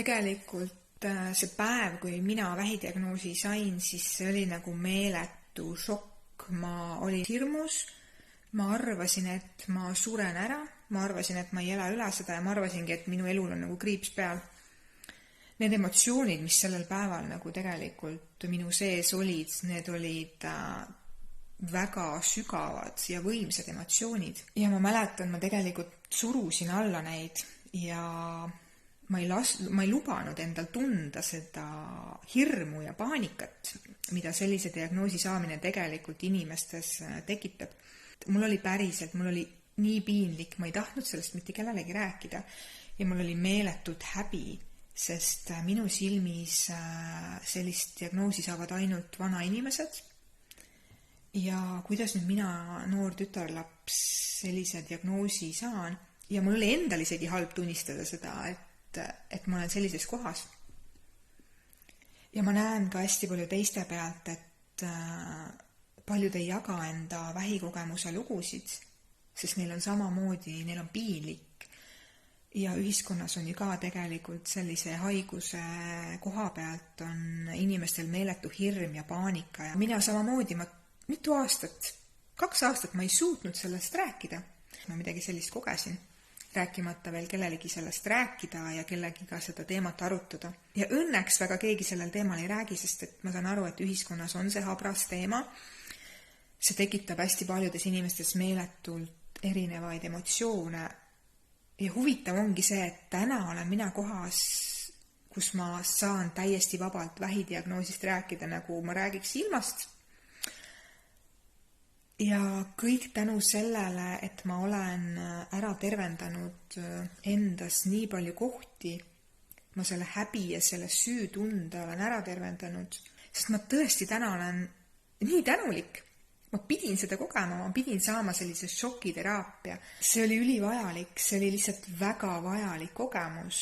Tegelikult see päev, kui mina vähidiagnoosi sain, siis see oli nagu meeletu šokk. Ma olin hirmus, ma arvasin, et ma suren ära, ma arvasin, et ma ei ela üle seda ja ma arvasingi, et minu elul on nagu kriips peal. Need emotsioonid, mis sellel päeval nagu tegelikult minu sees olid, need olid väga sügavad ja võimsad emotsioonid. Ja ma mäletan, ma tegelikult surusin alla neid ja ma ei lubanud endal tunda seda hirmu ja paanikat, mida sellise diagnoosi saamine tegelikult inimestes tekitab. Mul oli nii piinlik, ma ei tahtnud sellest mitte kellelegi rääkida ja mul oli meeletult häbi, sest minu silmis sellist diagnoosi saavad ainult vanainimesed. Ja kuidas nüüd mina, noor tütarlaps, sellise diagnoosi saan ja mul oli endal isegi halb tunnistada seda, et ma olen sellises kohas. Ja ma näen ka hästi palju teiste pealt, et paljud ei jaga enda vähikogemuse lugusid, sest neil on samamoodi, neil on piinlik. Ja ühiskonnas on ju ka tegelikult sellise haiguse koha pealt on inimestel meeletu hirm ja paanika. Ja mina samamoodi, 2 aastat ma ei suutnud sellest rääkida. Ma midagi sellist kogesin. Rääkimata veel kellelegi sellest rääkida ja kellegiga seda teemat arutada. Ja õnneks väga keegi sellel teemal ei räägi, sest et ma saan aru, et ühiskonnas on see habras teema. See tekitab hästi paljudes inimestes meeletult erinevaid emotsioone. Ja huvitav ongi see, et täna olen mina kohas, kus ma saan täiesti vabalt vähidiagnoosist rääkida, nagu ma räägiks ilmast. Ja kõik tänu sellele, et ma olen ära tervendanud endas nii palju kohti, ma selle häbi ja selle süütunde olen ära tervendanud, sest ma tõesti täna olen nii tänulik. Ma pidin seda kogema, ma pidin saama sellise šokiteraapia. See oli ülivajalik, see oli lihtsalt väga vajalik kogemus.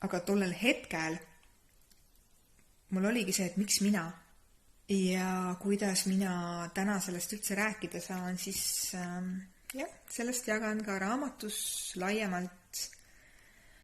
Aga tollel hetkel mul oligi see, et miks mina? Ja kuidas mina täna sellest üldse rääkida saan, siis sellest jagan ka raamatus laiemalt.